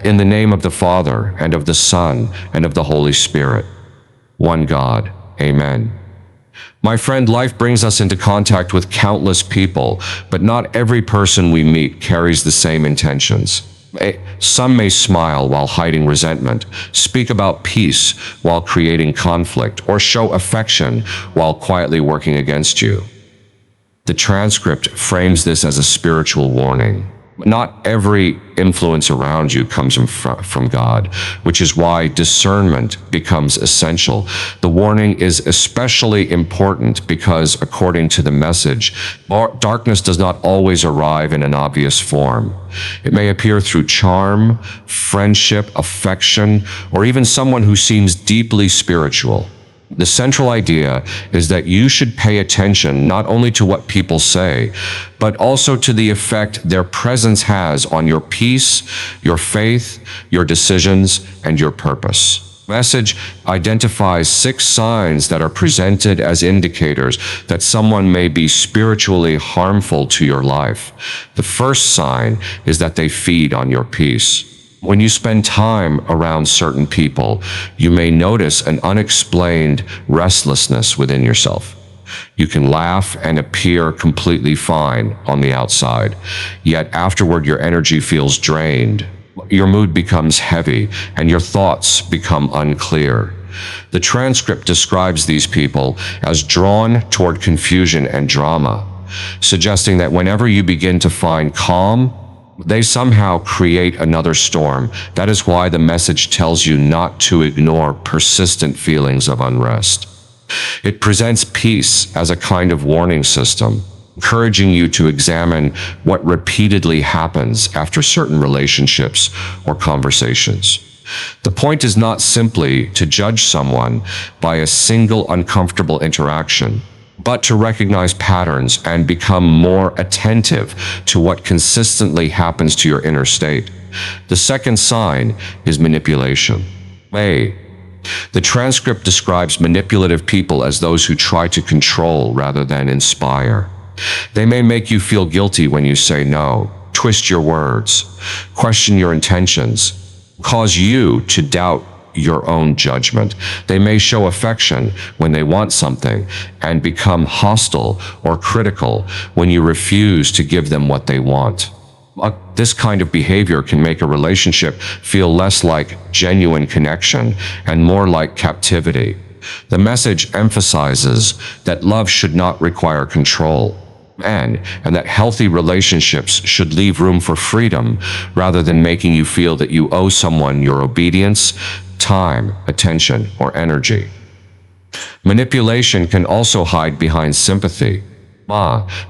In the name of the Father, and of the Son, and of the Holy Spirit. One God. Amen. My friend, life brings us into contact with countless people, but not every person we meet carries the same intentions. Some may smile while hiding resentment, speak about peace while creating conflict, or show affection while quietly working against you. The transcript frames this as a spiritual warning. Not every influence around you comes from God, which is why discernment becomes essential. The warning is especially important because, according to the message, darkness does not always arrive in an obvious form. It may appear through charm, friendship, affection, or even someone who seems deeply spiritual. The central idea is that you should pay attention not only to what people say, but also to the effect their presence has on your peace, your faith, your decisions, and your purpose. The message identifies 6 signs that are presented as indicators that someone may be spiritually harmful to your life. The first sign is that they feed on your peace. When you spend time around certain people, you may notice an unexplained restlessness within yourself. You can laugh and appear completely fine on the outside, yet afterward your energy feels drained. Your mood becomes heavy and your thoughts become unclear. The transcript describes these people as drawn toward confusion and drama, suggesting that whenever you begin to find calm, they somehow create another storm. That is why the message tells you not to ignore persistent feelings of unrest. It presents peace as a kind of warning system, encouraging you to examine what repeatedly happens after certain relationships or conversations. The point is not simply to judge someone by a single uncomfortable interaction, but to recognize patterns and become more attentive to what consistently happens to your inner state. The second sign is manipulation. The transcript describes manipulative people as those who try to control rather than inspire. They may make you feel guilty when you say no, twist your words, question your intentions, cause you to doubt your own judgment. They may show affection when they want something and become hostile or critical when you refuse to give them what they want. This kind of behavior can make a relationship feel less like genuine connection and more like captivity. The message emphasizes that love should not require control, and that healthy relationships should leave room for freedom rather than making you feel that you owe someone your obedience, time, attention, or energy. Manipulation can also hide behind sympathy,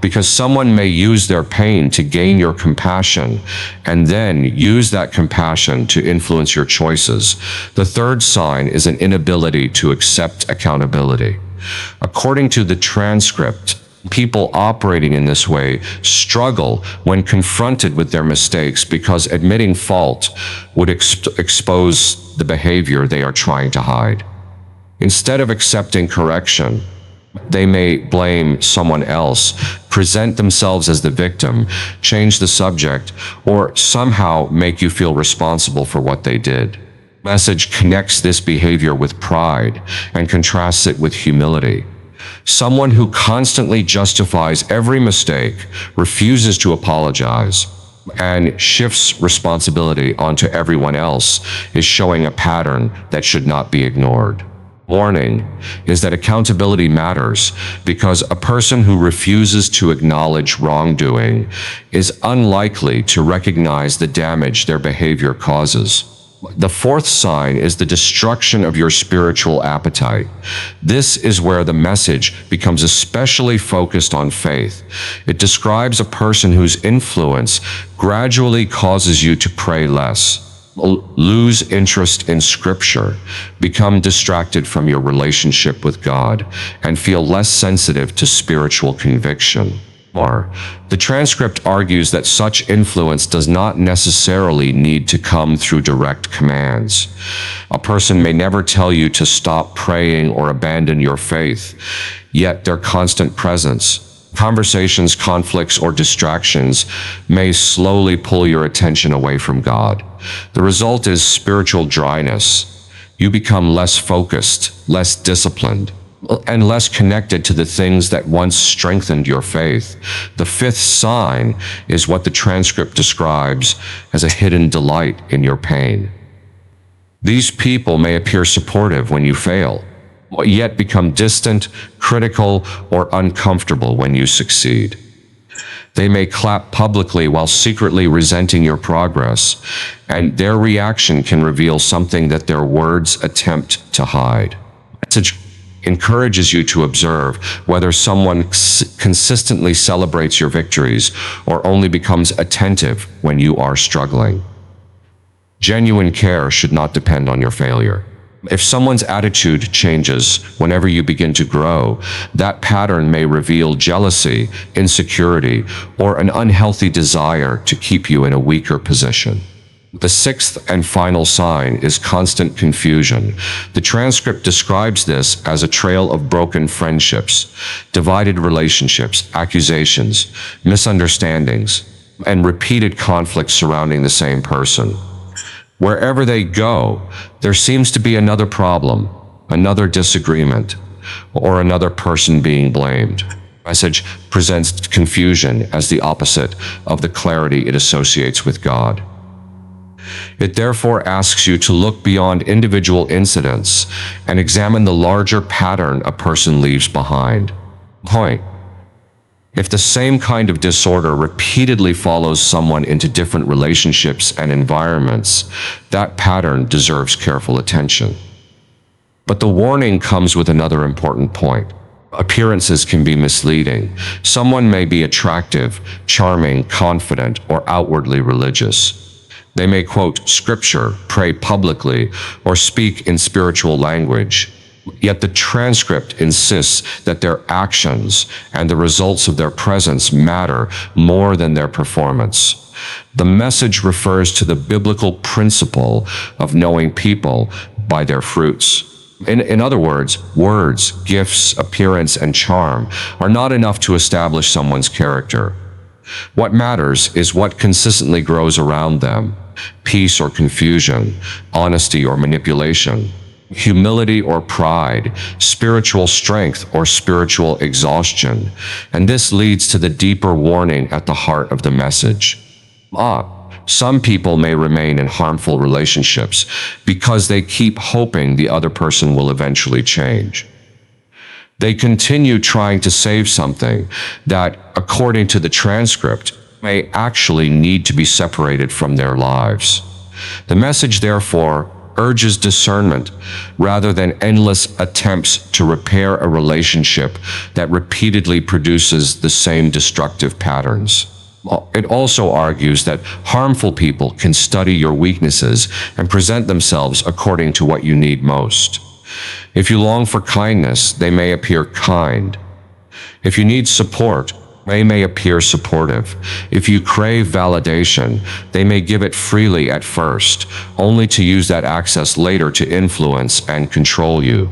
because someone may use their pain to gain your compassion and then use that compassion to influence your choices. The third sign is an inability to accept accountability. According to the transcript, people operating in this way struggle when confronted with their mistakes because admitting fault would expose the behavior they are trying to hide. Instead of accepting correction, they may blame someone else, present themselves as the victim, change the subject, or somehow make you feel responsible for what they did. The message connects this behavior with pride and contrasts it with humility. Someone who constantly justifies every mistake, refuses to apologize, and shifts responsibility onto everyone else is showing a pattern that should not be ignored. Warning is that accountability matters because a person who refuses to acknowledge wrongdoing is unlikely to recognize the damage their behavior causes. The fourth sign is the destruction of your spiritual appetite. This is where the message becomes especially focused on faith. It describes a person whose influence gradually causes you to pray less, lose interest in Scripture, become distracted from your relationship with God, and feel less sensitive to spiritual conviction. The transcript argues that such influence does not necessarily need to come through direct commands. A person may never tell you to stop praying or abandon your faith, yet their constant presence, conversations, conflicts, or distractions may slowly pull your attention away from God. The result is spiritual dryness. You become less focused, less disciplined, and less connected to the things that once strengthened your faith. The fifth sign is what the transcript describes as a hidden delight in your pain. These people may appear supportive when you fail, yet become distant, critical, or uncomfortable when you succeed. They may clap publicly while secretly resenting your progress, and their reaction can reveal something that their words attempt to hide. The message encourages you to observe whether someone consistently celebrates your victories or only becomes attentive when you are struggling. Genuine care should not depend on your failure. If someone's attitude changes whenever you begin to grow, that pattern may reveal jealousy, insecurity, or an unhealthy desire to keep you in a weaker position. The sixth and final sign is constant confusion. The transcript describes this as a trail of broken friendships, divided relationships, accusations, misunderstandings, and repeated conflicts surrounding the same person. Wherever they go, there seems to be another problem, another disagreement, or another person being blamed. The message presents confusion as the opposite of the clarity it associates with God. It therefore asks you to look beyond individual incidents and examine the larger pattern a person leaves behind. Point. If the same kind of disorder repeatedly follows someone into different relationships and environments, that pattern deserves careful attention. But the warning comes with another important point. Appearances can be misleading. Someone may be attractive, charming, confident, or outwardly religious. They may quote scripture, pray publicly, or speak in spiritual language. Yet the transcript insists that their actions and the results of their presence matter more than their performance. The message refers to the biblical principle of knowing people by their fruits. In other words, gifts, appearance, and charm are not enough to establish someone's character. What matters is what consistently grows around them: peace or confusion, honesty or manipulation, humility or pride, spiritual strength or spiritual exhaustion. And this leads to the deeper warning at the heart of the message. Some people may remain in harmful relationships because they keep hoping the other person will eventually change. They continue trying to save something that, according to the transcript, may actually need to be separated from their lives. The message, therefore, urges discernment rather than endless attempts to repair a relationship that repeatedly produces the same destructive patterns. It also argues that harmful people can study your weaknesses and present themselves according to what you need most. If you long for kindness, they may appear kind. If you need support, they may appear supportive. If you crave validation, they may give it freely at first, only to use that access later to influence and control you.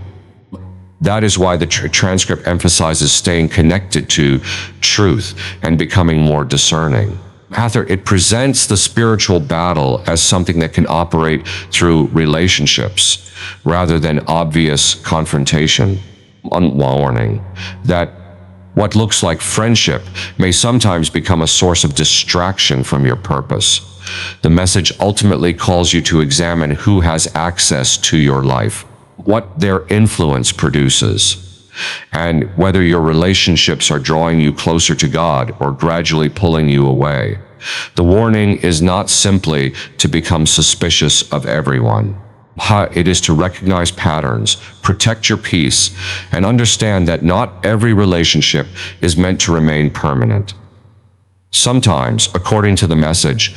That is why the transcript emphasizes staying connected to truth and becoming more discerning. Rather, it presents the spiritual battle as something that can operate through relationships rather than obvious confrontation. Warning that what looks like friendship may sometimes become a source of distraction from your purpose. The message ultimately calls you to examine who has access to your life, what their influence produces, and whether your relationships are drawing you closer to God or gradually pulling you away. The warning is not simply to become suspicious of everyone. It is to recognize patterns, protect your peace, and understand that not every relationship is meant to remain permanent. Sometimes, according to the message,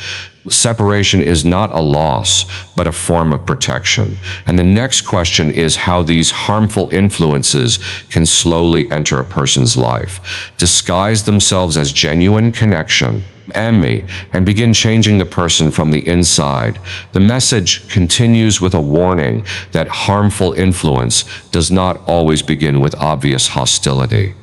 separation is not a loss, but a form of protection. And the next question is how these harmful influences can slowly enter a person's life, disguise themselves as genuine connection, and begin changing the person from the inside. The message continues with a warning that harmful influence does not always begin with obvious hostility.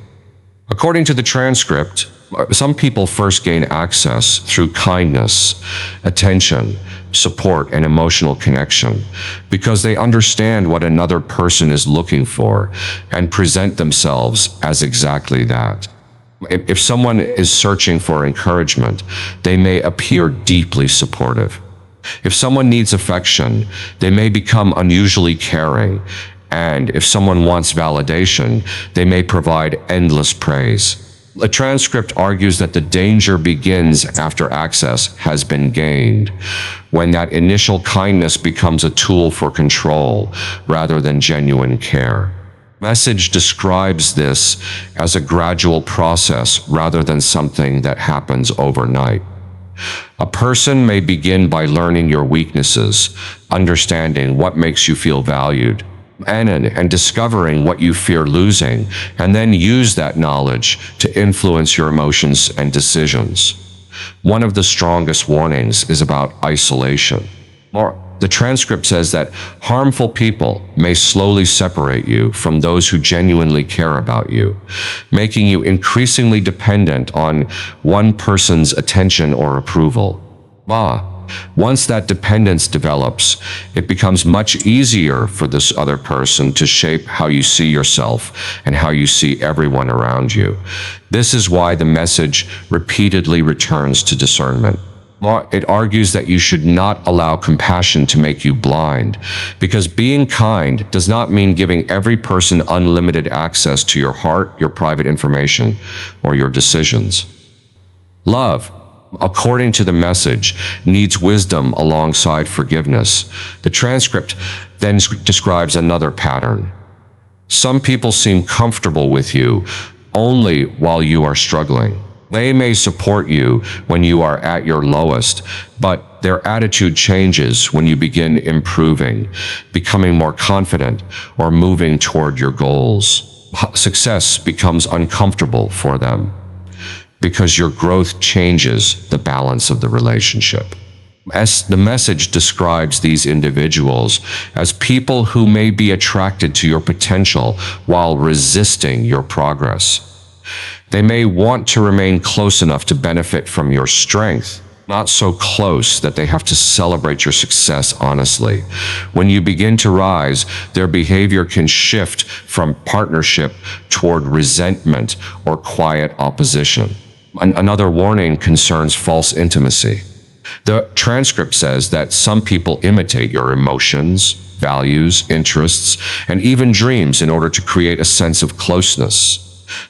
According to the transcript, Some people first gain access through kindness, attention, support, and emotional connection because they understand what another person is looking for and present themselves as exactly that. If someone is searching for encouragement, they may appear deeply supportive. If someone needs affection, they may become unusually caring. And if someone wants validation, they may provide endless praise. The transcript argues that the danger begins after access has been gained, when that initial kindness becomes a tool for control rather than genuine care. Message describes this as a gradual process rather than something that happens overnight. A person may begin by learning your weaknesses, understanding what makes you feel valued, and discovering what you fear losing, and then use that knowledge to influence your emotions and decisions. One of the strongest warnings is about isolation. The transcript says that harmful people may slowly separate you from those who genuinely care about you, making you increasingly dependent on one person's attention or approval. Once that dependence develops, it becomes much easier for this other person to shape how you see yourself and how you see everyone around you. This is why the message repeatedly returns to discernment. It argues that you should not allow compassion to make you blind, because being kind does not mean giving every person unlimited access to your heart, your private information, or your decisions. Love, according to the message, needs wisdom alongside forgiveness. The transcript then describes another pattern. Some people seem comfortable with you only while you are struggling. They may support you when you are at your lowest, but their attitude changes when you begin improving, becoming more confident, or moving toward your goals. Success becomes uncomfortable for them because your growth changes the balance of the relationship. As the message describes these individuals as people who may be attracted to your potential while resisting your progress. They may want to remain close enough to benefit from your strength, not so close that they have to celebrate your success honestly. When you begin to rise, their behavior can shift from partnership toward resentment or quiet opposition. Another warning concerns false intimacy. The transcript says that some people imitate your emotions, values, interests, and even dreams in order to create a sense of closeness.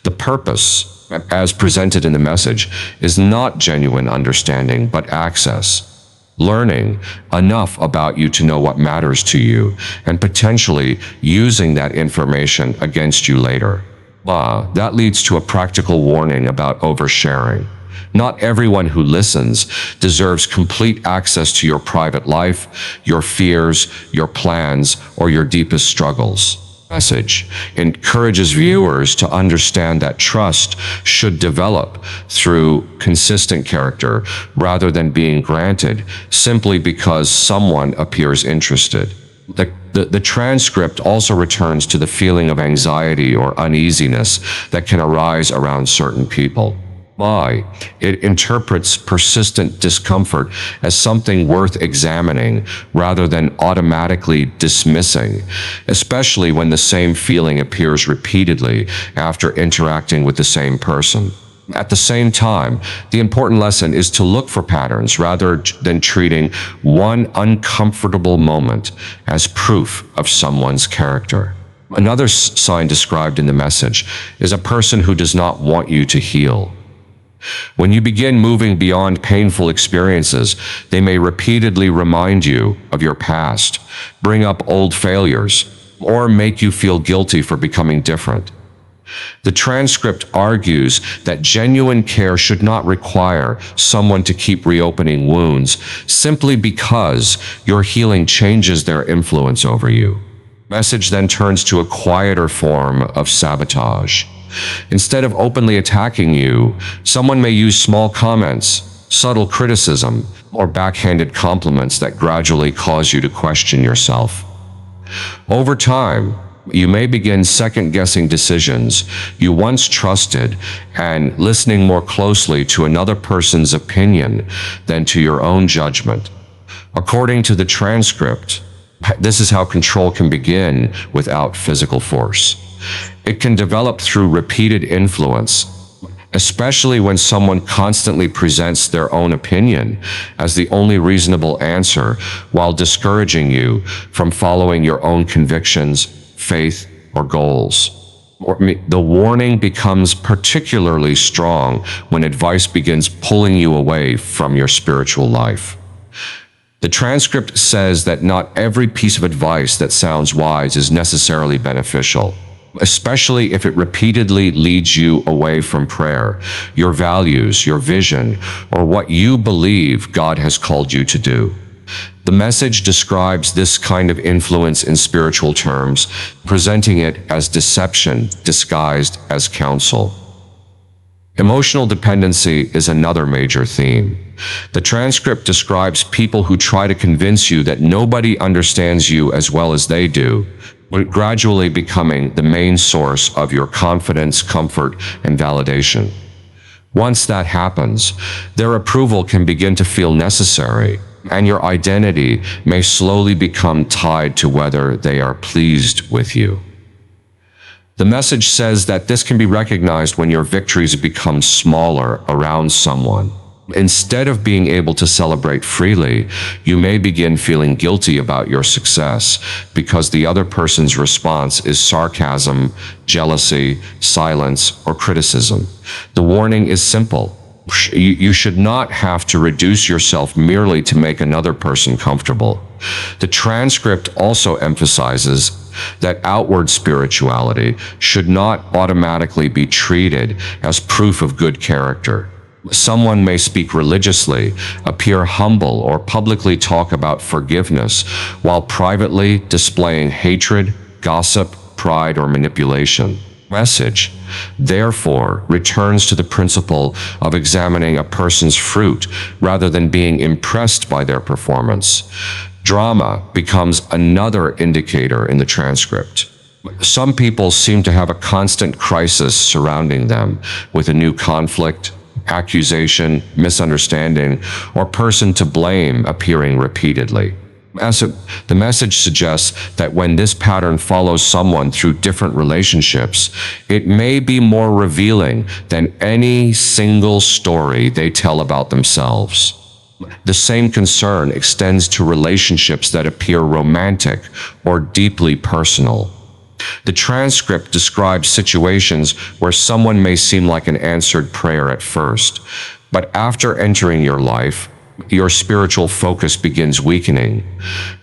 The purpose, as presented in the message, is not genuine understanding, but access. Learning enough about you to know what matters to you, and potentially using that information against you later. That leads to a practical warning about oversharing. Not everyone who listens deserves complete access to your private life, your fears, your plans, or your deepest struggles. Message encourages viewers to understand that trust should develop through consistent character rather than being granted simply because someone appears interested. The transcript also returns to the feeling of anxiety or uneasiness that can arise around certain people. It interprets persistent discomfort as something worth examining rather than automatically dismissing, especially when the same feeling appears repeatedly after interacting with the same person. At the same time, the important lesson is to look for patterns rather than treating one uncomfortable moment as proof of someone's character. Another sign described in the message is a person who does not want you to heal. When you begin moving beyond painful experiences, they may repeatedly remind you of your past, bring up old failures, or make you feel guilty for becoming different. The transcript argues that genuine care should not require someone to keep reopening wounds simply because your healing changes their influence over you. Message then turns to a quieter form of sabotage. Instead of openly attacking you, someone may use small comments, subtle criticism, or backhanded compliments that gradually cause you to question yourself. Over time, You may begin second-guessing decisions you once trusted and listening more closely to another person's opinion than to your own judgment. According to the transcript, this is how control can begin without physical force. It can develop through repeated influence, especially when someone constantly presents their own opinion as the only reasonable answer while discouraging you from following your own convictions, faith, or goals. The warning becomes particularly strong when advice begins pulling you away from your spiritual life. The transcript says that not every piece of advice that sounds wise is necessarily beneficial, especially if it repeatedly leads you away from prayer, your values, your vision, or what you believe God has called you to do. The message describes this kind of influence in spiritual terms, presenting it as deception disguised as counsel. Emotional dependency is another major theme. The transcript describes people who try to convince you that nobody understands you as well as they do, but gradually becoming the main source of your confidence, comfort, and validation. Once that happens, their approval can begin to feel necessary, and your identity may slowly become tied to whether they are pleased with you. The message says that this can be recognized when your victories become smaller around someone. Instead of being able to celebrate freely, you may begin feeling guilty about your success because the other person's response is sarcasm, jealousy, silence, or criticism. The warning is simple. You should not have to reduce yourself merely to make another person comfortable. The transcript also emphasizes that outward spirituality should not automatically be treated as proof of good character. Someone may speak religiously, appear humble, or publicly talk about forgiveness, while privately displaying hatred, gossip, pride, or manipulation. Message, therefore, returns to the principle of examining a person's fruit rather than being impressed by their performance. Drama becomes another indicator in the transcript. Some people seem to have a constant crisis surrounding them, with a new conflict, accusation, misunderstanding, or person to blame appearing repeatedly. The message suggests that when this pattern follows someone through different relationships, it may be more revealing than any single story they tell about themselves. The same concern extends to relationships that appear romantic or deeply personal. The transcript describes situations where someone may seem like an answered prayer at first, but after entering your life, your spiritual focus begins weakening.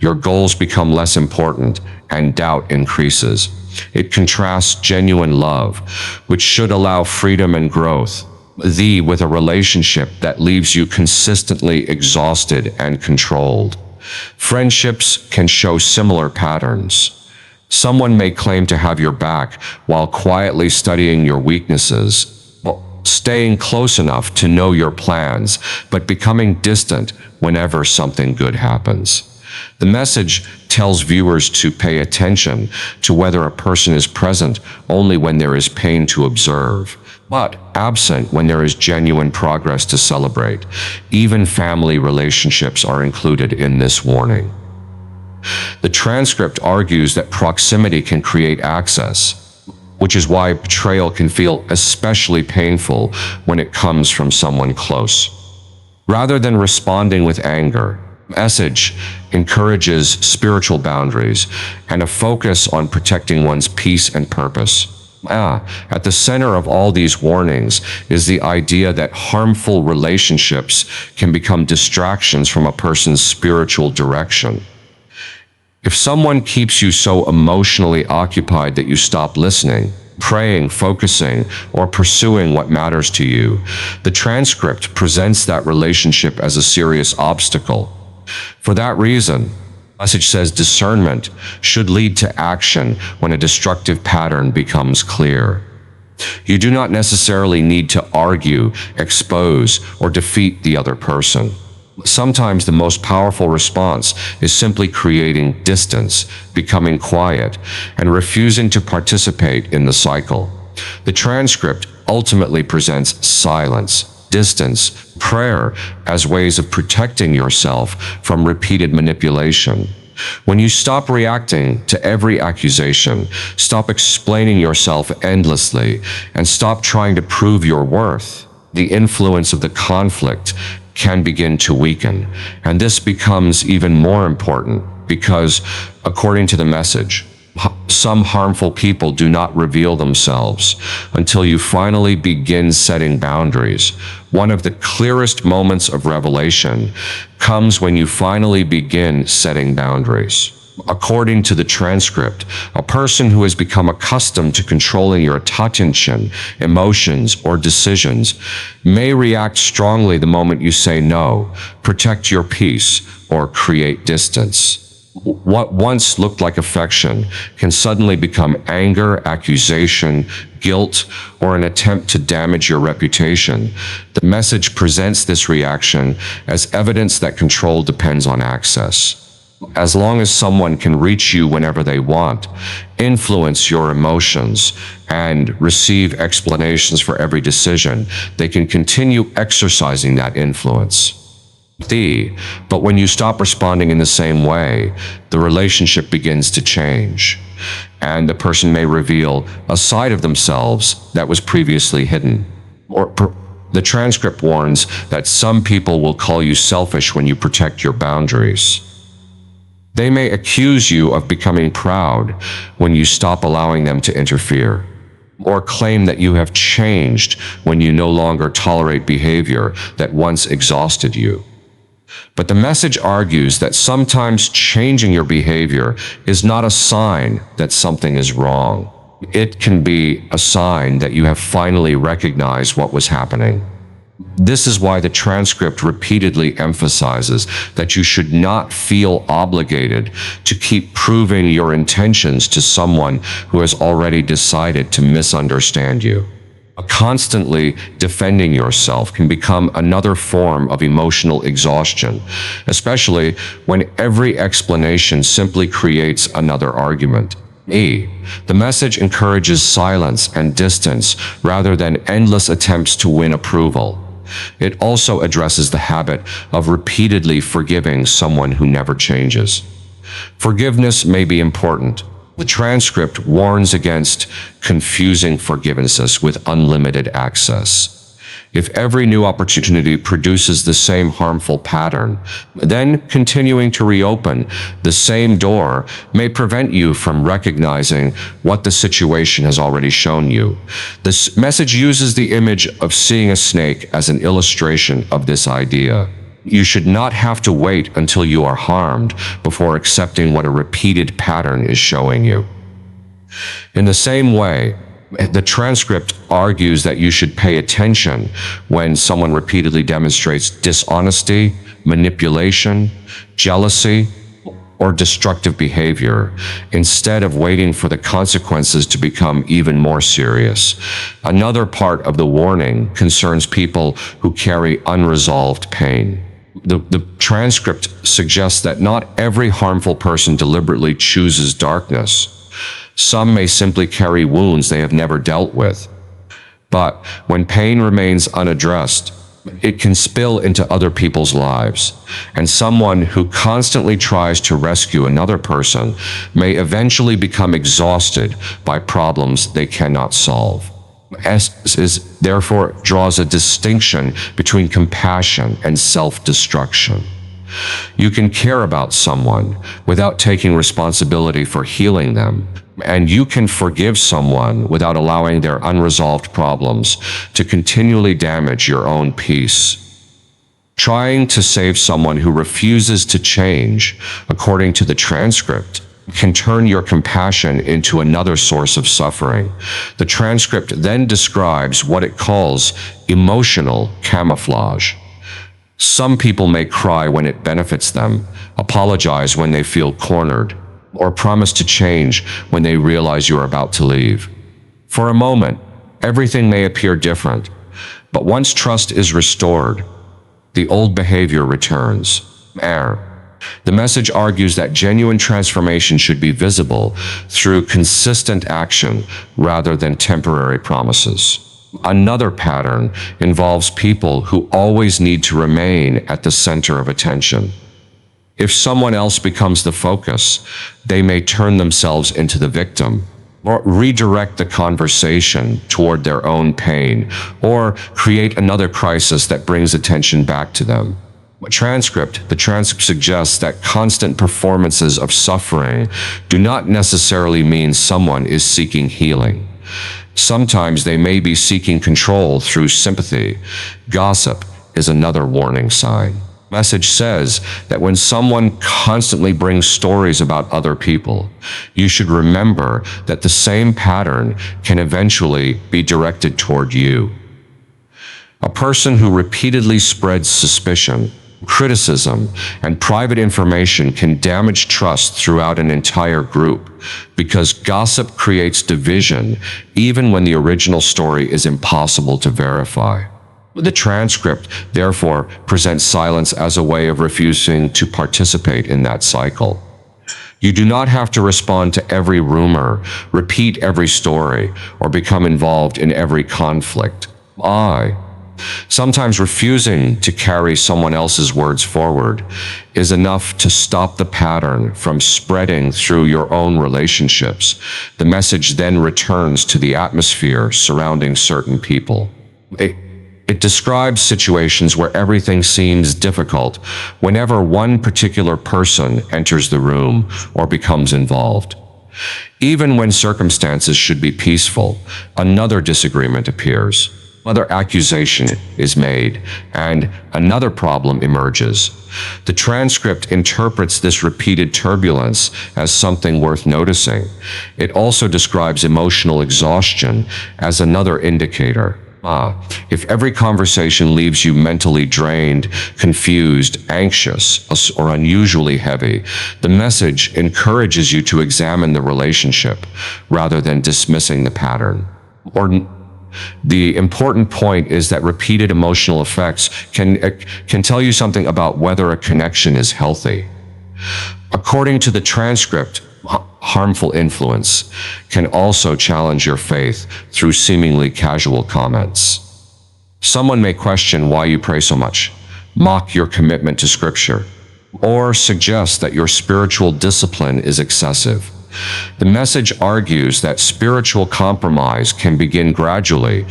Your goals become less important, and doubt increases. It contrasts genuine love, which should allow freedom and growth, with a relationship that leaves you consistently exhausted and controlled. Friendships can show similar patterns. Someone may claim to have your back while quietly studying your weaknesses, staying close enough to know your plans, but becoming distant whenever something good happens. The message tells viewers to pay attention to whether a person is present only when there is pain to observe, but absent when there is genuine progress to celebrate. Even family relationships are included in this warning. The transcript argues that proximity can create access, which is why betrayal can feel especially painful when it comes from someone close. Rather than responding with anger, the message encourages spiritual boundaries and a focus on protecting one's peace and purpose. At the center of all these warnings is the idea that harmful relationships can become distractions from a person's spiritual direction. If someone keeps you so emotionally occupied that you stop listening, praying, focusing, or pursuing what matters to you, the transcript presents that relationship as a serious obstacle. For that reason, the message says discernment should lead to action when a destructive pattern becomes clear. You do not necessarily need to argue, expose, or defeat the other person. Sometimes the most powerful response is simply creating distance, becoming quiet, and refusing to participate in the cycle. The transcript ultimately presents silence, distance, prayer as ways of protecting yourself from repeated manipulation. When you stop reacting to every accusation, stop explaining yourself endlessly, and stop trying to prove your worth, the influence of the conflict can begin to weaken. And this becomes even more important because, according to the message, some harmful people do not reveal themselves until you finally begin setting boundaries. One of the clearest moments of revelation comes when you finally begin setting boundaries. According to the transcript, a person who has become accustomed to controlling your attention, emotions, or decisions may react strongly the moment you say no, protect your peace, or create distance. What once looked like affection can suddenly become anger, accusation, guilt, or an attempt to damage your reputation. The message presents this reaction as evidence that control depends on access. As long as someone can reach you whenever they want, influence your emotions, and receive explanations for every decision, they can continue exercising that influence. But when you stop responding in the same way, the relationship begins to change, and the person may reveal a side of themselves that was previously hidden. The transcript warns that some people will call you selfish when you protect your boundaries. They may accuse you of becoming proud when you stop allowing them to interfere, or claim that you have changed when you no longer tolerate behavior that once exhausted you. But the message argues that sometimes changing your behavior is not a sign that something is wrong. It can be a sign that you have finally recognized what was happening. This is why the transcript repeatedly emphasizes that you should not feel obligated to keep proving your intentions to someone who has already decided to misunderstand you. Constantly defending yourself can become another form of emotional exhaustion, especially when every explanation simply creates another argument. The message encourages silence and distance rather than endless attempts to win approval. It also addresses the habit of repeatedly forgiving someone who never changes. Forgiveness may be important. The transcript warns against confusing forgiveness with unlimited access. If every new opportunity produces the same harmful pattern, then continuing to reopen the same door may prevent you from recognizing what the situation has already shown you. This message uses the image of seeing a snake as an illustration of this idea. You should not have to wait until you are harmed before accepting what a repeated pattern is showing you. In the same way, the transcript argues that you should pay attention when someone repeatedly demonstrates dishonesty, manipulation, jealousy, or destructive behavior, instead of waiting for the consequences to become even more serious. Another part of the warning concerns people who carry unresolved pain. The transcript suggests that not every harmful person deliberately chooses darkness. Some may simply carry wounds they have never dealt with. But when pain remains unaddressed, it can spill into other people's lives, and someone who constantly tries to rescue another person may eventually become exhausted by problems they cannot solve. Therefore draws a distinction between compassion and self-destruction. You can care about someone without taking responsibility for healing them, and you can forgive someone without allowing their unresolved problems to continually damage your own peace. Trying to save someone who refuses to change, according to the transcript, can turn your compassion into another source of suffering. The transcript then describes what it calls emotional camouflage. Some people may cry when it benefits them, apologize when they feel cornered, or promise to change when they realize you're about to leave. For a moment, everything may appear different, but once trust is restored, The old behavior returns. Error. The message argues that genuine transformation should be visible through consistent action rather than temporary promises. Another pattern involves people who always need to remain at the center of attention. If someone else becomes the focus, they may turn themselves into the victim, or redirect the conversation toward their own pain, or create another crisis that brings attention back to them. The transcript suggests that constant performances of suffering do not necessarily mean someone is seeking healing. Sometimes they may be seeking control through sympathy. Gossip is another warning sign. The message says that when someone constantly brings stories about other people, you should remember that the same pattern can eventually be directed toward you. A person who repeatedly spreads suspicion, criticism, and private information can damage trust throughout an entire group, because gossip creates division even when the original story is impossible to verify. The transcript, therefore, presents silence as a way of refusing to participate in that cycle. You do not have to respond to every rumor, repeat every story, or become involved in every conflict. Sometimes refusing to carry someone else's words forward is enough to stop the pattern from spreading through your own relationships. The message then returns to the atmosphere surrounding certain people. It describes situations where everything seems difficult whenever one particular person enters the room or becomes involved. Even when circumstances should be peaceful, another disagreement appears. Another accusation is made, and another problem emerges. The transcript interprets this repeated turbulence as something worth noticing. It also describes emotional exhaustion as another indicator. If every conversation leaves you mentally drained, confused, anxious, or unusually heavy, the message encourages you to examine the relationship rather than dismissing the pattern. The important point is that repeated emotional effects can tell you something about whether a connection is healthy. According to the transcript, harmful influence can also challenge your faith through seemingly casual comments. Someone may question why you pray so much, mock your commitment to Scripture, or suggest that your spiritual discipline is excessive. The message argues that spiritual compromise can begin gradually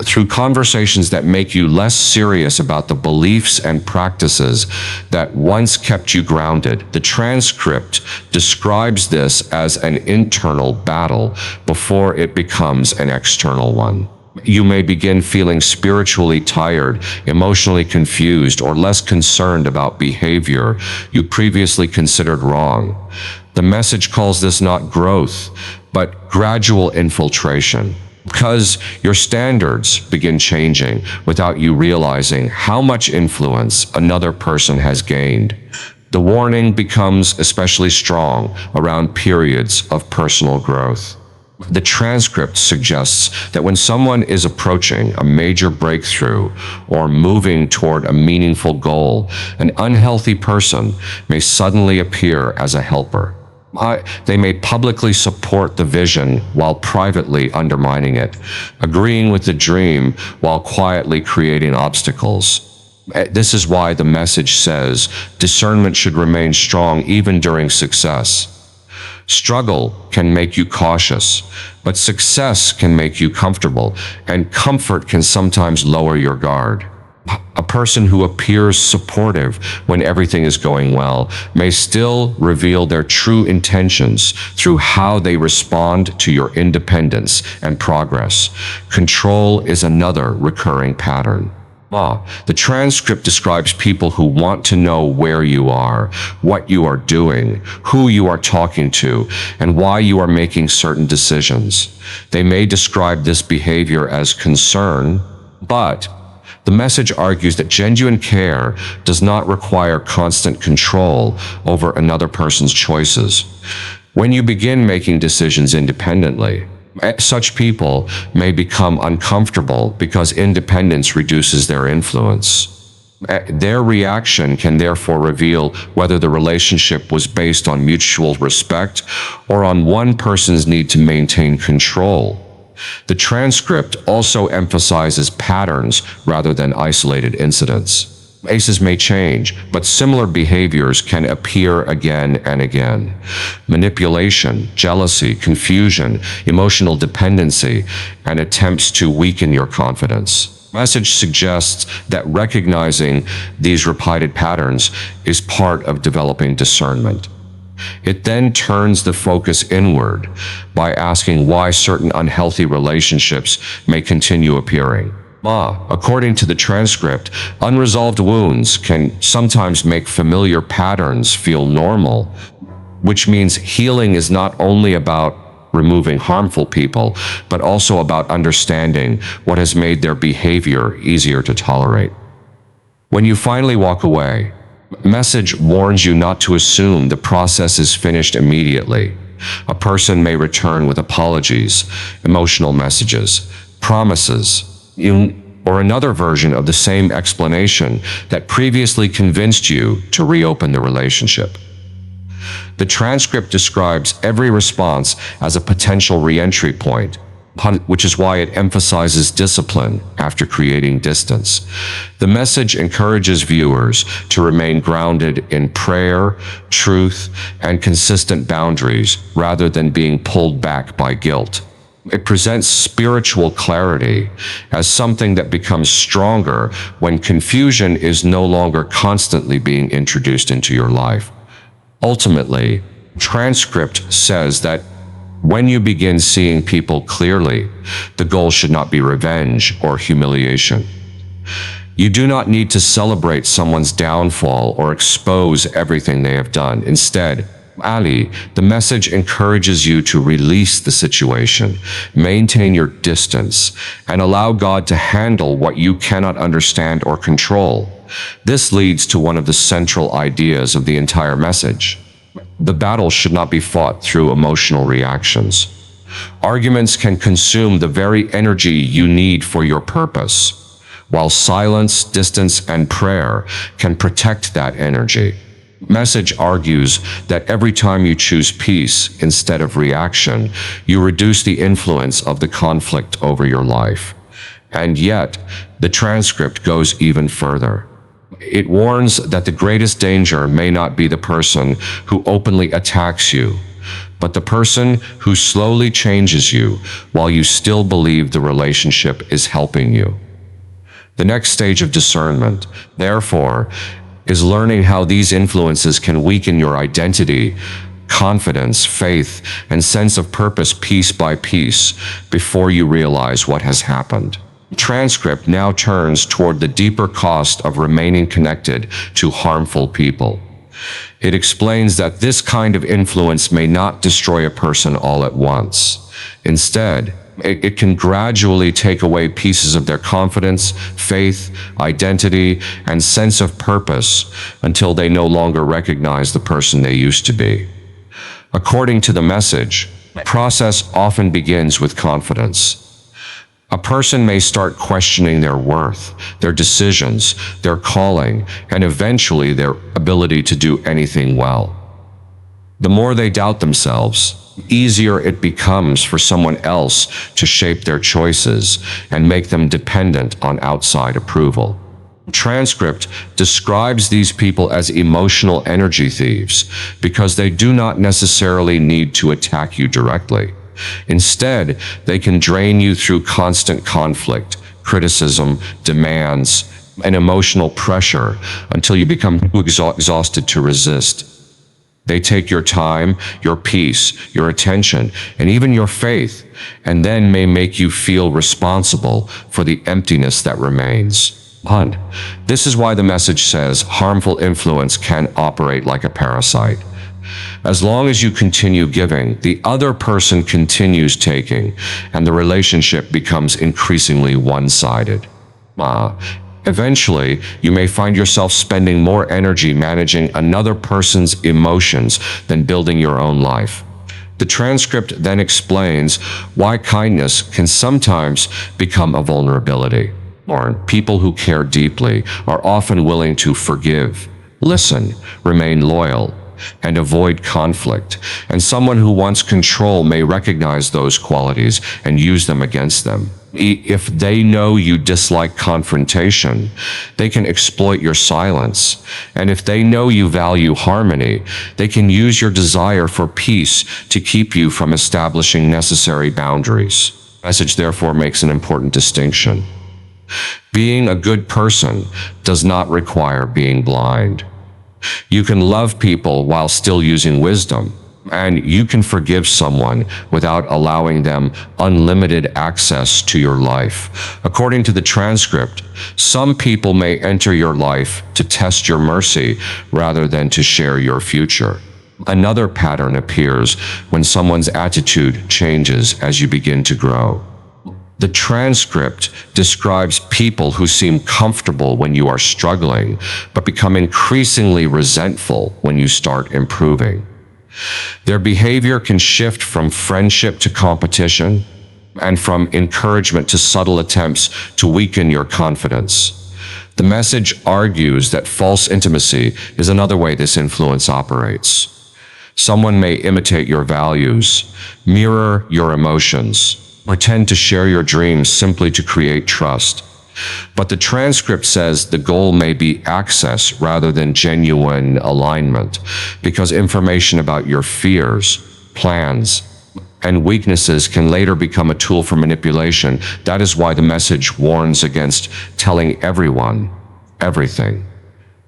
through conversations that make you less serious about the beliefs and practices that once kept you grounded. The transcript describes this as an internal battle before it becomes an external one. You may begin feeling spiritually tired, emotionally confused, or less concerned about behavior you previously considered wrong. The message calls this not growth, but gradual infiltration, because your standards begin changing without you realizing how much influence another person has gained. The warning becomes especially strong around periods of personal growth. The transcript suggests that when someone is approaching a major breakthrough or moving toward a meaningful goal, an unhealthy person may suddenly appear as a helper. They may publicly support the vision while privately undermining it, agreeing with the dream while quietly creating obstacles. This is why the message says discernment should remain strong even during success. Struggle can make you cautious, but success can make you comfortable, and comfort can sometimes lower your guard. A person who appears supportive when everything is going well may still reveal their true intentions through how they respond to your independence and progress. Control is another recurring pattern. The transcript describes people who want to know where you are, what you are doing, who you are talking to, and why you are making certain decisions. They may describe this behavior as concern, but the message argues that genuine care does not require constant control over another person's choices. When you begin making decisions independently, such people may become uncomfortable because independence reduces their influence. Their reaction can therefore reveal whether the relationship was based on mutual respect or on one person's need to maintain control. The transcript also emphasizes patterns rather than isolated incidents. Cases may change, but similar behaviors can appear again and again. Manipulation, jealousy, confusion, emotional dependency, and attempts to weaken your confidence. Message suggests that recognizing these repeated patterns is part of developing discernment. It then turns the focus inward by asking why certain unhealthy relationships may continue appearing. According to the transcript, unresolved wounds can sometimes make familiar patterns feel normal, which means healing is not only about removing harmful people, but also about understanding what has made their behavior easier to tolerate. When you finally walk away, message warns you not to assume the process is finished immediately. A person may return with apologies, emotional messages, promises, or another version of the same explanation that previously convinced you to reopen the relationship. The transcript describes every response as a potential re-entry point, which is why it emphasizes discipline after creating distance. The message encourages viewers to remain grounded in prayer, truth, and consistent boundaries rather than being pulled back by guilt. It presents spiritual clarity as something that becomes stronger when confusion is no longer constantly being introduced into your life. Ultimately, transcript says that when you begin seeing people clearly, the goal should not be revenge or humiliation. You do not need to celebrate someone's downfall or expose everything they have done. Instead, the message encourages you to release the situation, maintain your distance, and allow God to handle what you cannot understand or control. This leads to one of the central ideas of the entire message. The battle should not be fought through emotional reactions. Arguments can consume the very energy you need for your purpose, while silence, distance, and prayer can protect that energy. Message argues that every time you choose peace instead of reaction, you reduce the influence of the conflict over your life. And yet, the transcript goes even further. It warns that the greatest danger may not be the person who openly attacks you, but the person who slowly changes you while you still believe the relationship is helping you. The next stage of discernment, therefore, is learning how these influences can weaken your identity, confidence, faith, and sense of purpose piece by piece before you realize what has happened. Transcript now turns toward the deeper cost of remaining connected to harmful people. It explains that this kind of influence may not destroy a person all at once. Instead, it can gradually take away pieces of their confidence, faith, identity, and sense of purpose until they no longer recognize the person they used to be. According to the message, the process often begins with confidence. A person may start questioning their worth, their decisions, their calling, and eventually their ability to do anything well. The more they doubt themselves, easier it becomes for someone else to shape their choices and make them dependent on outside approval. Transcript describes these people as emotional energy thieves because they do not necessarily need to attack you directly. Instead, they can drain you through constant conflict, criticism, demands, and emotional pressure until you become too exhausted to resist. They take your time, your peace, your attention, and even your faith, and then may make you feel responsible for the emptiness that remains. This is why the message says harmful influence can operate like a parasite. As long as you continue giving, the other person continues taking, and the relationship becomes increasingly one-sided. Eventually, you may find yourself spending more energy managing another person's emotions than building your own life. The transcript then explains why kindness can sometimes become a vulnerability. Or people who care deeply are often willing to forgive, listen, remain loyal, and avoid conflict. And someone who wants control may recognize those qualities and use them against them. If they know you dislike confrontation, they can exploit your silence. And if they know you value harmony, they can use your desire for peace to keep you from establishing necessary boundaries. The message therefore makes an important distinction. Being a good person does not require being blind. You can love people while still using wisdom, and you can forgive someone without allowing them unlimited access to your life. According to the transcript, some people may enter your life to test your mercy rather than to share your future. Another pattern appears when someone's attitude changes as you begin to grow. The transcript describes people who seem comfortable when you are struggling, but become increasingly resentful when you start improving. Their behavior can shift from friendship to competition, and from encouragement to subtle attempts to weaken your confidence. The message argues that false intimacy is another way this influence operates. Someone may imitate your values, mirror your emotions, pretend to share your dreams simply to create trust. But the transcript says the goal may be access rather than genuine alignment, because information about your fears, plans, and weaknesses can later become a tool for manipulation. That is why the message warns against telling everyone everything.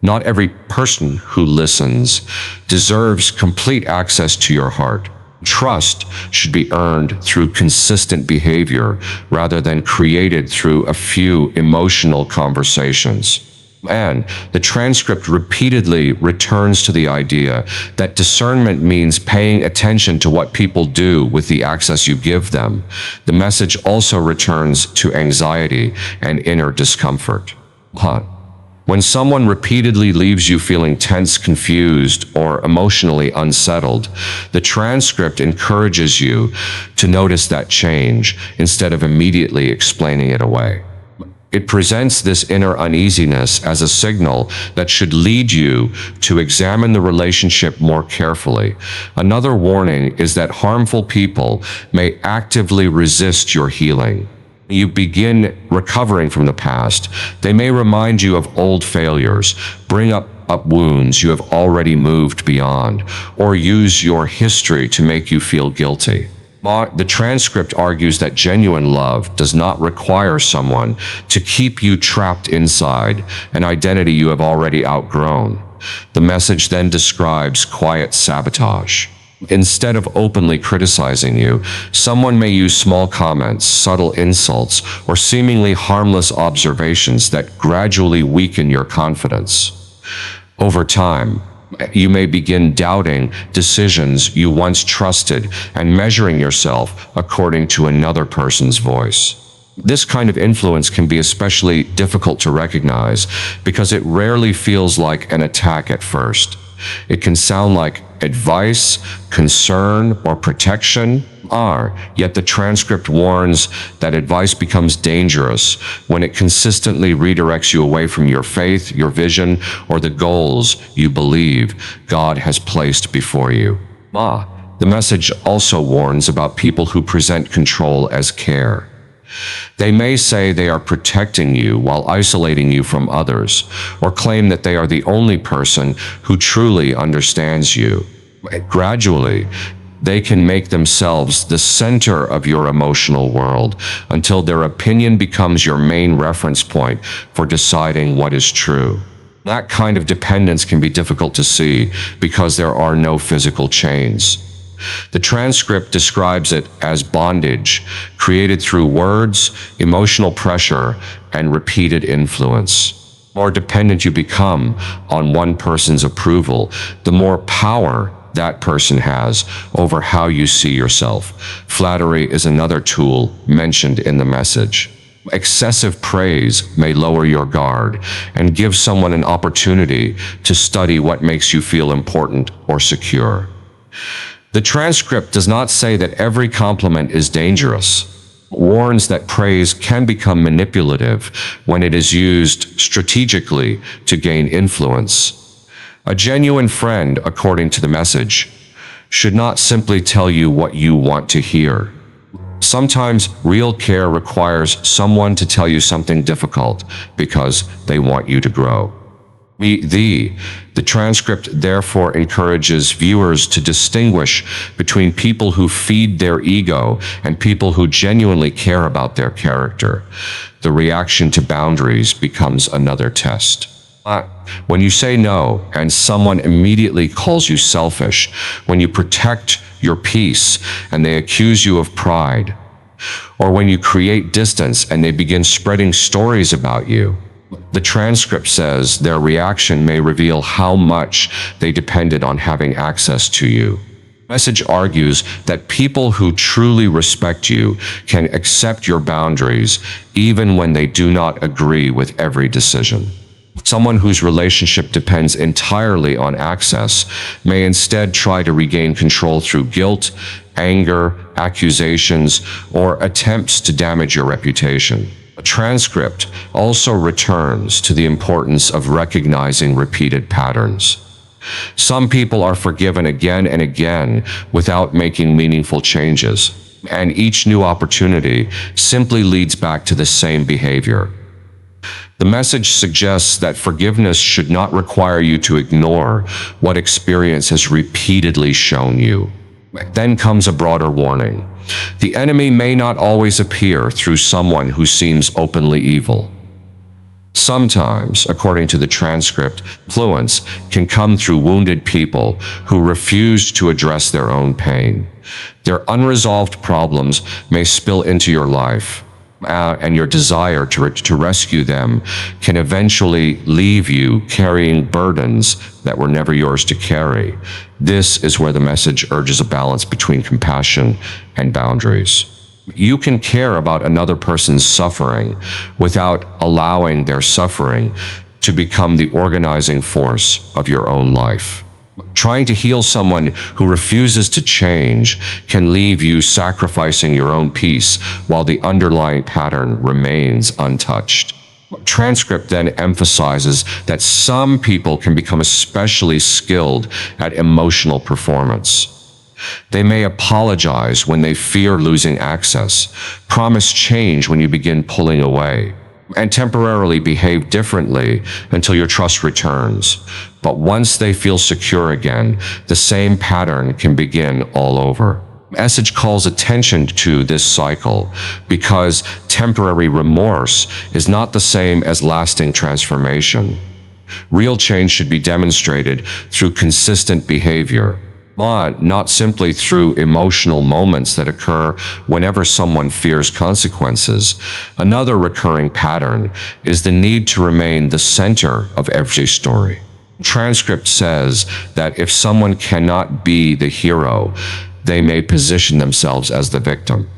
Not every person who listens deserves complete access to your heart. Trust should be earned through consistent behavior rather than created through a few emotional conversations. And the transcript repeatedly returns to the idea that discernment means paying attention to what people do with the access you give them. The message also returns to anxiety and inner discomfort. When someone repeatedly leaves you feeling tense, confused, or emotionally unsettled, the transcript encourages you to notice that change instead of immediately explaining it away. It presents this inner uneasiness as a signal that should lead you to examine the relationship more carefully. Another warning is that harmful people may actively resist your healing. You begin recovering from the past. They may remind you of old failures, bring up wounds you have already moved beyond, or use your history to make you feel guilty. The transcript argues that genuine love does not require someone to keep you trapped inside an identity you have already outgrown. The message then describes quiet sabotage. Instead of openly criticizing you, someone may use small comments, subtle insults, or seemingly harmless observations that gradually weaken your confidence. Over time, you may begin doubting decisions you once trusted and measuring yourself according to another person's voice. This kind of influence can be especially difficult to recognize because it rarely feels like an attack at first. It can sound like advice, concern, or protection, yet the transcript warns that advice becomes dangerous when it consistently redirects you away from your faith, your vision, or the goals you believe God has placed before you. The message also warns about people who present control as care. They may say they are protecting you while isolating you from others, or claim that they are the only person who truly understands you. Gradually, they can make themselves the center of your emotional world until their opinion becomes your main reference point for deciding what is true. That kind of dependence can be difficult to see because there are no physical chains. The transcript describes it as bondage, created through words, emotional pressure, and repeated influence. The more dependent you become on one person's approval, the more power that person has over how you see yourself. Flattery is another tool mentioned in the message. Excessive praise may lower your guard and give someone an opportunity to study what makes you feel important or secure. The transcript does not say that every compliment is dangerous. warns that praise can become manipulative when it is used strategically to gain influence. A genuine friend, according to the message, should not simply tell you what you want to hear. Sometimes real care requires someone to tell you something difficult because they want you to grow. The transcript therefore encourages viewers to distinguish between people who feed their ego and people who genuinely care about their character. The reaction to boundaries becomes another test. When you say no and someone immediately calls you selfish, when you protect your peace and they accuse you of pride, or when you create distance and they begin spreading stories about you, the transcript says their reaction may reveal how much they depended on having access to you. The message argues that people who truly respect you can accept your boundaries even when they do not agree with every decision. Someone whose relationship depends entirely on access may instead try to regain control through guilt, anger, accusations, or attempts to damage your reputation. A transcript also returns to the importance of recognizing repeated patterns. Some people are forgiven again and again without making meaningful changes, and each new opportunity simply leads back to the same behavior. The message suggests that forgiveness should not require you to ignore what experience has repeatedly shown you. Then comes a broader warning. The enemy may not always appear through someone who seems openly evil. Sometimes, according to the transcript, influence can come through wounded people who refuse to address their own pain. Their unresolved problems may spill into your life, and your desire to rescue them can eventually leave you carrying burdens that were never yours to carry. This is where the message urges a balance between compassion and boundaries. You can care about another person's suffering without allowing their suffering to become the organizing force of your own life. Trying to heal someone who refuses to change can leave you sacrificing your own peace while the underlying pattern remains untouched. Transcript then emphasizes that some people can become especially skilled at emotional performance. They may apologize when they fear losing access, promise change when you begin pulling away, and temporarily behave differently until your trust returns. But once they feel secure again, the same pattern can begin all over. Message calls attention to this cycle because temporary remorse is not the same as lasting transformation. Real change should be demonstrated through consistent behavior, not simply through emotional moments that occur whenever someone fears consequences. Another recurring pattern is the need to remain the center of every story. Transcript says that if someone cannot be the hero, they may position themselves as the victim,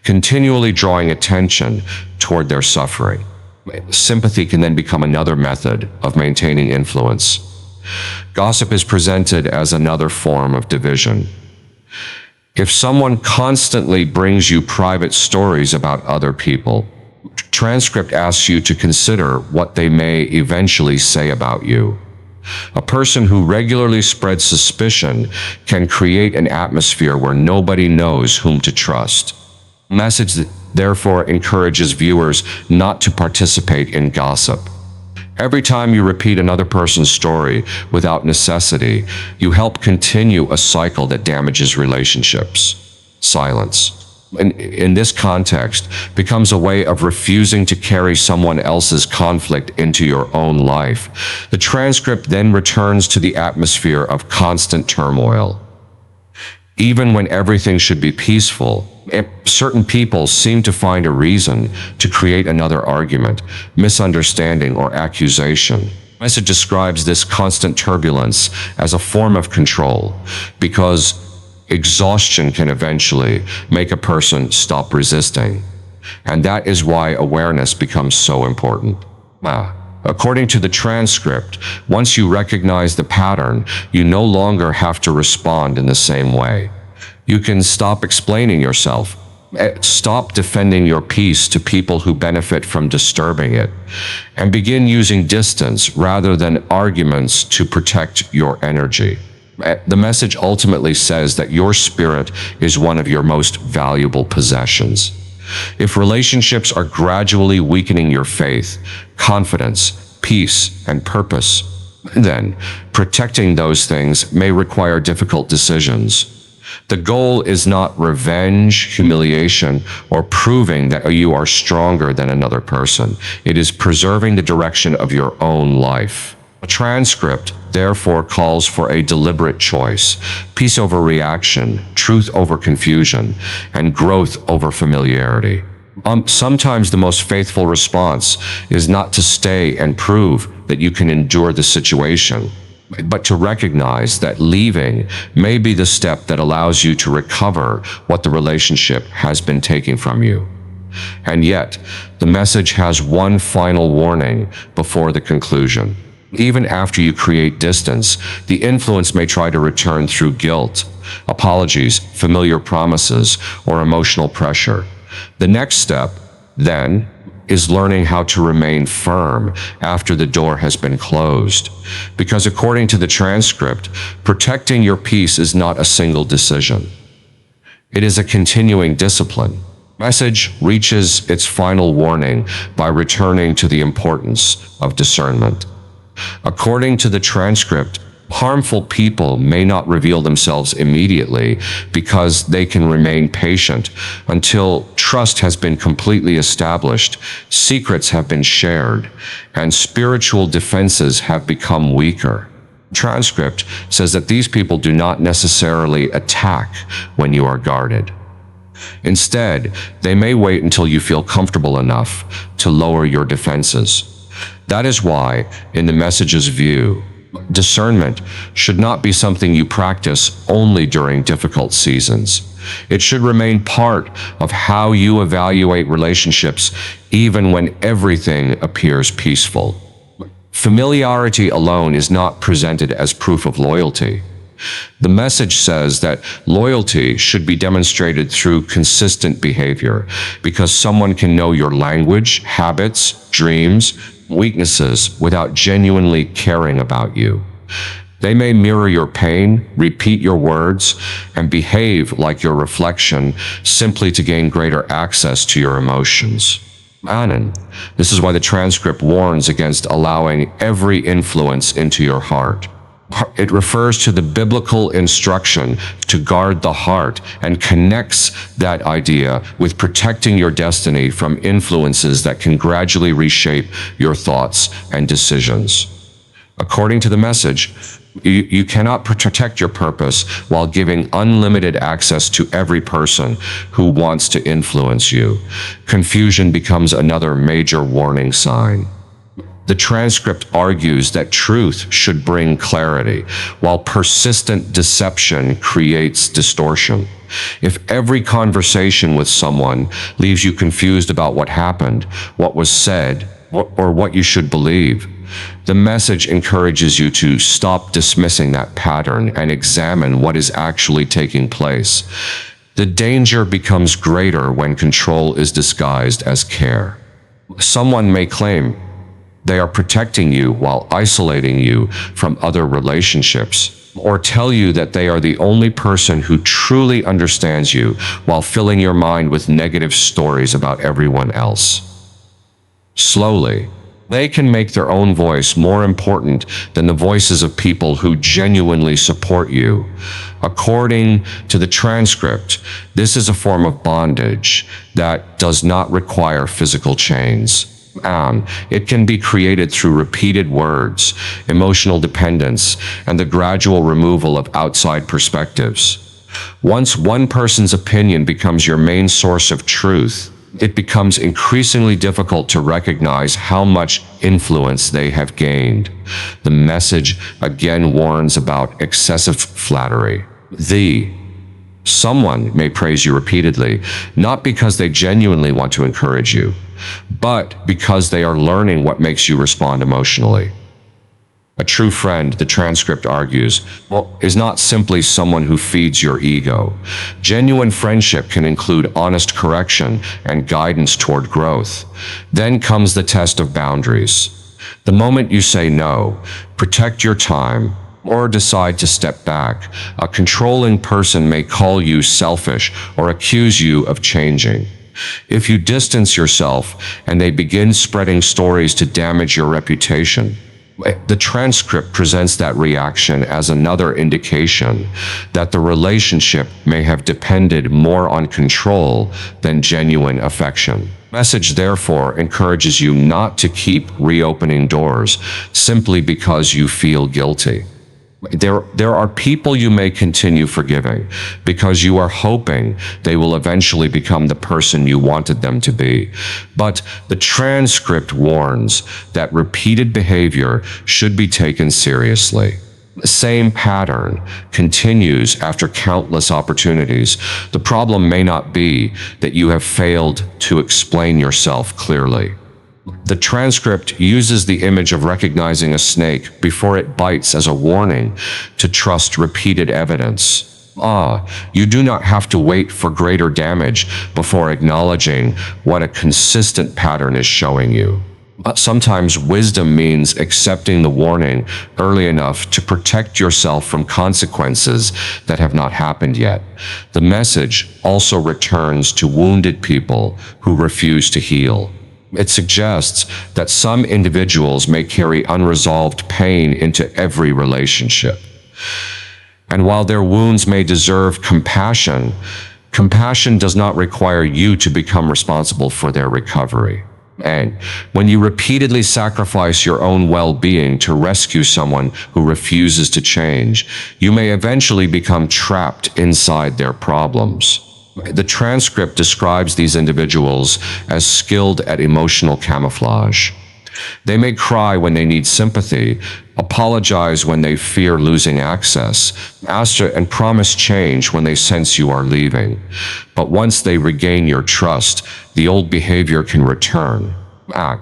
continually drawing attention toward their suffering. Sympathy can then become another method of maintaining influence. Gossip is presented as another form of division. If someone constantly brings you private stories about other people, transcript asks you to consider what they may eventually say about you. A person who regularly spreads suspicion can create an atmosphere where nobody knows whom to trust. The message therefore encourages viewers not to participate in gossip. Every time you repeat another person's story without necessity, you help continue a cycle that damages relationships. Silence, in this context, becomes a way of refusing to carry someone else's conflict into your own life. The transcript then returns to the atmosphere of constant turmoil. Even when everything should be peaceful, certain people seem to find a reason to create another argument, misunderstanding, or accusation. The message describes this constant turbulence as a form of control, because exhaustion can eventually make a person stop resisting. And that is why awareness becomes so important. According to the transcript, once you recognize the pattern, you no longer have to respond in the same way. You can stop explaining yourself, Stop defending your peace to people who benefit from disturbing it, and begin using distance rather than arguments to protect your energy. The message ultimately says that your spirit is one of your most valuable possessions. If relationships are gradually weakening your faith, confidence, peace, and purpose, then protecting those things may require difficult decisions. The goal is not revenge, humiliation, or proving that you are stronger than another person. It is preserving the direction of your own life. A transcript, therefore, calls for a deliberate choice: peace over reaction, truth over confusion, and growth over familiarity. Sometimes the most faithful response is not to stay and prove that you can endure the situation, but to recognize that leaving may be the step that allows you to recover what the relationship has been taking from you. And yet, the message has one final warning before the conclusion. Even after you create distance, the influence may try to return through guilt, apologies, familiar promises, or emotional pressure. The next step, then, is learning how to remain firm after the door has been closed. Because according to the transcript, protecting your peace is not a single decision. It is a continuing discipline. Message reaches its final warning by returning to the importance of discernment. According to the transcript, harmful people may not reveal themselves immediately because they can remain patient until trust has been completely established, secrets have been shared, and spiritual defenses have become weaker. Transcript says that these people do not necessarily attack when you are guarded. Instead, they may wait until you feel comfortable enough to lower your defenses. That is why, in the message's view, discernment should not be something you practice only during difficult seasons. It should remain part of how you evaluate relationships even when everything appears peaceful. Familiarity alone is not presented as proof of loyalty. The message says that loyalty should be demonstrated through consistent behavior, because someone can know your language, habits, dreams, weaknesses without genuinely caring about you. They may mirror your pain, repeat your words, and behave like your reflection simply to gain greater access to your emotions. Anon. This is why the transcript warns against allowing every influence into your heart. It refers to the biblical instruction to guard the heart and connects that idea with protecting your destiny from influences that can gradually reshape your thoughts and decisions. According to the message, you cannot protect your purpose while giving unlimited access to every person who wants to influence you. Confusion becomes another major warning sign. The transcript argues that truth should bring clarity, while persistent deception creates distortion. If every conversation with someone leaves you confused about what happened, what was said, or what you should believe, the message encourages you to stop dismissing that pattern and examine what is actually taking place. The danger becomes greater when control is disguised as care. Someone may claim they are protecting you while isolating you from other relationships, or tell you that they are the only person who truly understands you while filling your mind with negative stories about everyone else. Slowly, they can make their own voice more important than the voices of people who genuinely support you. According to the transcript, this is a form of bondage that does not require physical chains. It can be created through repeated words, emotional dependence, and the gradual removal of outside perspectives. Once one person's opinion becomes your main source of truth, it becomes increasingly difficult to recognize how much influence they have gained. The message again warns about excessive flattery. Someone may praise you repeatedly, not because they genuinely want to encourage you, but because they are learning what makes you respond emotionally. A true friend, the transcript argues, is not simply someone who feeds your ego. Genuine friendship can include honest correction and guidance toward growth. Then comes the test of boundaries. The moment you say no, protect your time, or decide to step back, a controlling person may call you selfish or accuse you of changing. If you distance yourself and they begin spreading stories to damage your reputation, the transcript presents that reaction as another indication that the relationship may have depended more on control than genuine affection. Message therefore encourages you not to keep reopening doors simply because you feel guilty. There are people you may continue forgiving because you are hoping they will eventually become the person you wanted them to be. But the transcript warns that repeated behavior should be taken seriously. The same pattern continues after countless opportunities. The problem may not be that you have failed to explain yourself clearly. The transcript uses the image of recognizing a snake before it bites as a warning to trust repeated evidence. You do not have to wait for greater damage before acknowledging what a consistent pattern is showing you. Sometimes wisdom means accepting the warning early enough to protect yourself from consequences that have not happened yet. The message also returns to wounded people who refuse to heal. It suggests that some individuals may carry unresolved pain into every relationship. And while their wounds may deserve compassion, compassion does not require you to become responsible for their recovery. And when you repeatedly sacrifice your own well-being to rescue someone who refuses to change, you may eventually become trapped inside their problems. The transcript describes these individuals as skilled at emotional camouflage. They may cry when they need sympathy, apologize when they fear losing access, ask and promise change when they sense you are leaving. But once they regain your trust, the old behavior can return,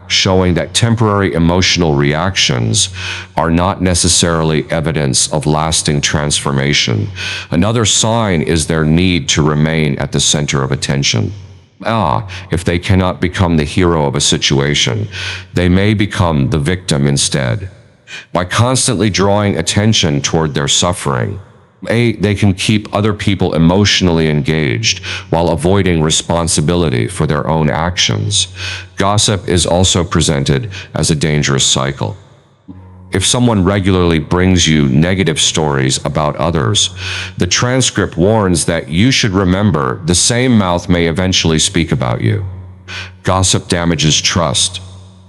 showing that temporary emotional reactions are not necessarily evidence of lasting transformation. Another sign is their need to remain at the center of attention. If they cannot become the hero of a situation, they may become the victim instead. By constantly drawing attention toward their suffering, they can keep other people emotionally engaged while avoiding responsibility for their own actions. Gossip is also presented as a dangerous cycle. If someone regularly brings you negative stories about others, the transcript warns that you should remember the same mouth may eventually speak about you. Gossip damages trust,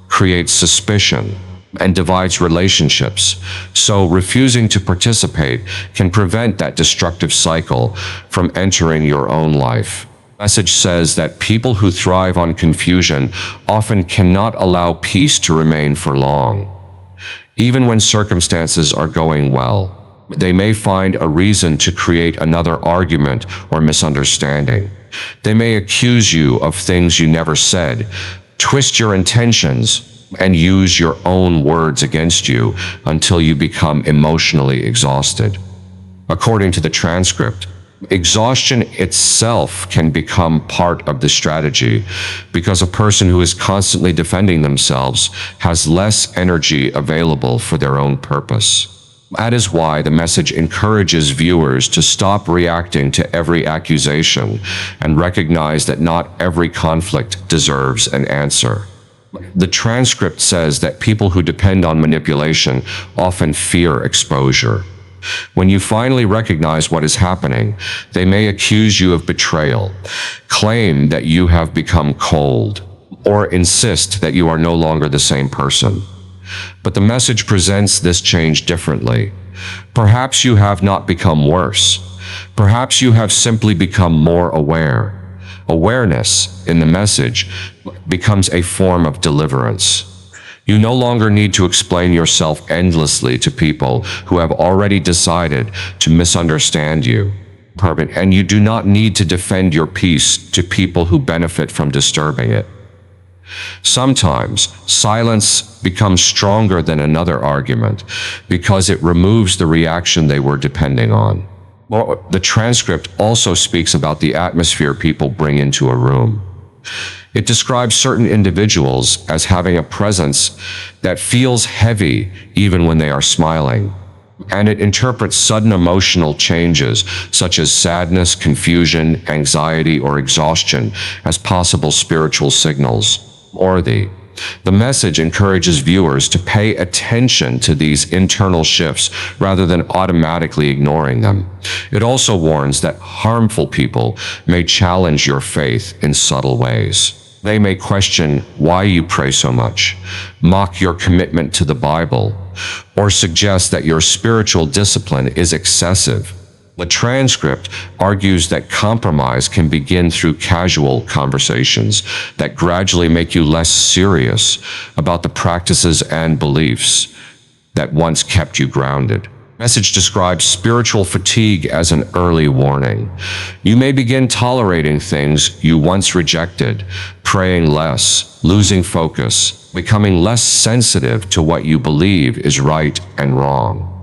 creates suspicion, and divides relationships, so refusing to participate can prevent that destructive cycle from entering your own life. The message says that people who thrive on confusion often cannot allow peace to remain for long. Even when circumstances are going well, they may find a reason to create another argument or misunderstanding. They may accuse you of things you never said, twist your intentions, and use your own words against you until you become emotionally exhausted. According to the transcript, exhaustion itself can become part of the strategy because a person who is constantly defending themselves has less energy available for their own purpose. That is why the message encourages viewers to stop reacting to every accusation and recognize that not every conflict deserves an answer. The transcript says that people who depend on manipulation often fear exposure. When you finally recognize what is happening, they may accuse you of betrayal, claim that you have become cold, or insist that you are no longer the same person. But the message presents this change differently. Perhaps you have not become worse. Perhaps you have simply become more aware. Awareness in the message becomes a form of deliverance. You no longer need to explain yourself endlessly to people who have already decided to misunderstand you. And you do not need to defend your peace to people who benefit from disturbing it. Sometimes silence becomes stronger than another argument because it removes the reaction they were depending on. Well, the transcript also speaks about the atmosphere people bring into a room. It describes certain individuals as having a presence that feels heavy even when they are smiling. And it interprets sudden emotional changes such as sadness, confusion, anxiety, or exhaustion as possible spiritual signals. The message encourages viewers to pay attention to these internal shifts rather than automatically ignoring them. It also warns that harmful people may challenge your faith in subtle ways. They may question why you pray so much, mock your commitment to the Bible, or suggest that your spiritual discipline is excessive. The transcript argues that compromise can begin through casual conversations that gradually make you less serious about the practices and beliefs that once kept you grounded. The message describes spiritual fatigue as an early warning. You may begin tolerating things you once rejected, praying less, losing focus, becoming less sensitive to what you believe is right and wrong.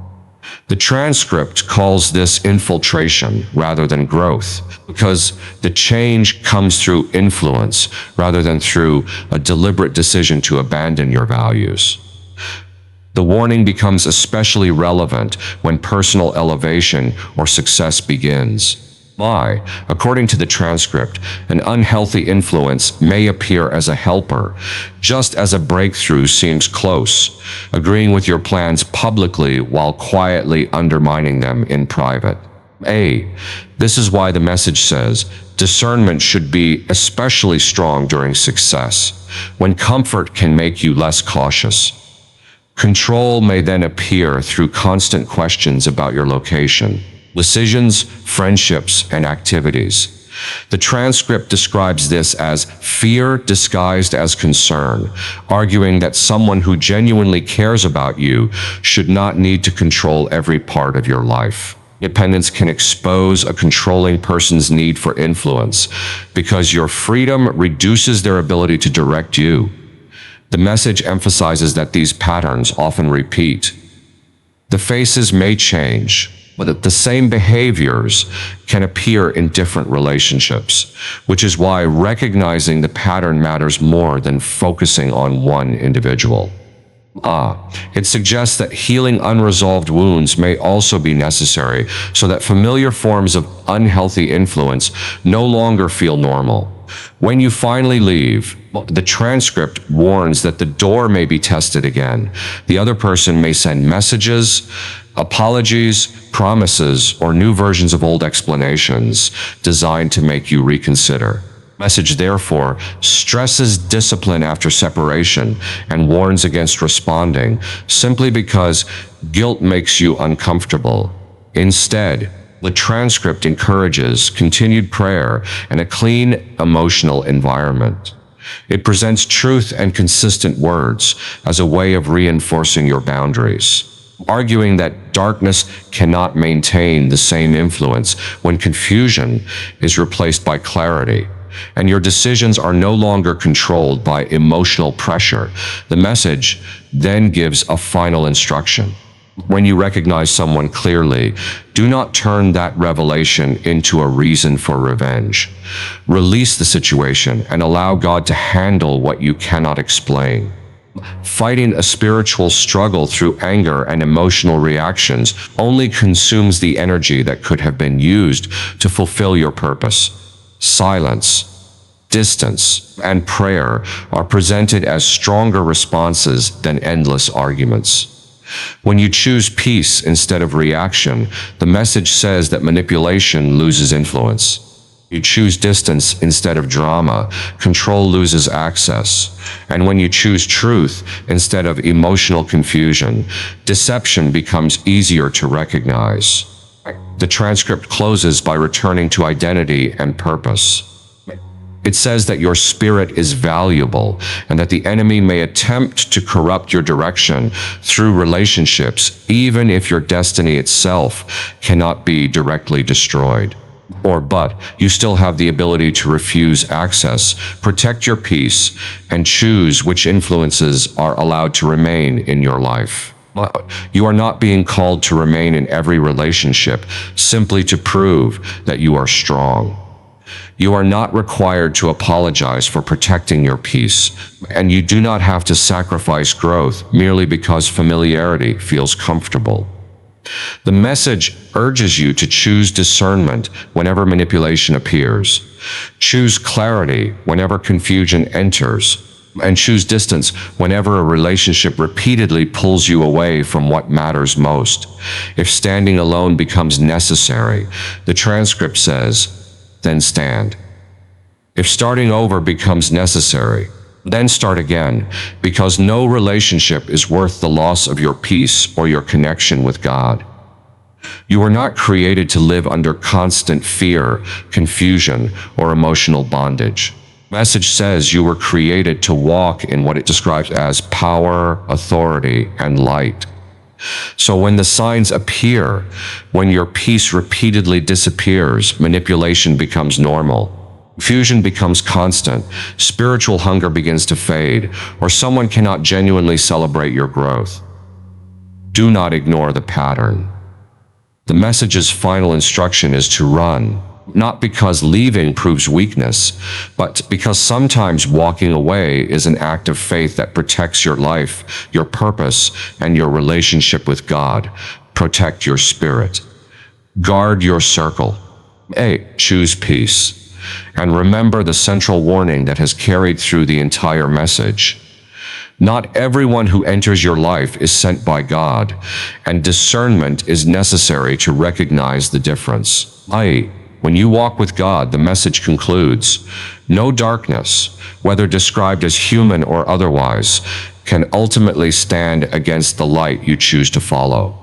The transcript calls this infiltration rather than growth, because the change comes through influence rather than through a deliberate decision to abandon your values. The warning becomes especially relevant when personal elevation or success begins. According to the transcript, an unhealthy influence may appear as a helper, just as a breakthrough seems close, agreeing with your plans publicly while quietly undermining them in private. This is why the message says, discernment should be especially strong during success, when comfort can make you less cautious. Control may then appear through constant questions about your location, decisions, friendships, and activities. The transcript describes this as fear disguised as concern, arguing that someone who genuinely cares about you should not need to control every part of your life. Independence can expose a controlling person's need for influence because your freedom reduces their ability to direct you. The message emphasizes that these patterns often repeat. The faces may change, but the same behaviors can appear in different relationships, which is why recognizing the pattern matters more than focusing on one individual. It suggests that healing unresolved wounds may also be necessary so that familiar forms of unhealthy influence no longer feel normal. When you finally leave, the transcript warns that the door may be tested again. The other person may send messages, apologies, promises, or new versions of old explanations designed to make you reconsider. Message therefore stresses discipline after separation and warns against responding simply because guilt makes you uncomfortable. Instead, the transcript encourages continued prayer and a clean emotional environment. It presents truth and consistent words as a way of reinforcing your boundaries, arguing that darkness cannot maintain the same influence when confusion is replaced by clarity, and your decisions are no longer controlled by emotional pressure. The message then gives a final instruction. When you recognize someone clearly, do not turn that revelation into a reason for revenge. Release the situation and allow God to handle what you cannot explain. Fighting a spiritual struggle through anger and emotional reactions only consumes the energy that could have been used to fulfill your purpose. Silence, distance, and prayer are presented as stronger responses than endless arguments. When you choose peace instead of reaction, the message says that manipulation loses influence. You choose distance instead of drama, control loses access. And when you choose truth instead of emotional confusion, deception becomes easier to recognize. The transcript closes by returning to identity and purpose. It says that your spirit is valuable and that the enemy may attempt to corrupt your direction through relationships, even if your destiny itself cannot be directly destroyed. But you still have the ability to refuse access, protect your peace, and choose which influences are allowed to remain in your life. You are not being called to remain in every relationship simply to prove that you are strong. You are not required to apologize for protecting your peace, and you do not have to sacrifice growth merely because familiarity feels comfortable. The message urges you to choose discernment whenever manipulation appears, choose clarity whenever confusion enters, and choose distance whenever a relationship repeatedly pulls you away from what matters most. If standing alone becomes necessary, the transcript says, then stand. If starting over becomes necessary, then start again, because no relationship is worth the loss of your peace or your connection with God. You were not created to live under constant fear, confusion, or emotional bondage. The message says you were created to walk in what it describes as power, authority, and light. So when the signs appear, when your peace repeatedly disappears, manipulation becomes normal. Confusion becomes constant, spiritual hunger begins to fade, or someone cannot genuinely celebrate your growth. Do not ignore the pattern. The message's final instruction is to run, not because leaving proves weakness, but because sometimes walking away is an act of faith that protects your life, your purpose, and your relationship with God. Protect your spirit. Guard your circle. Choose peace. And remember the central warning that has carried through the entire message. Not everyone who enters your life is sent by God, and discernment is necessary to recognize the difference. When you walk with God, the message concludes, no darkness, whether described as human or otherwise, can ultimately stand against the light you choose to follow.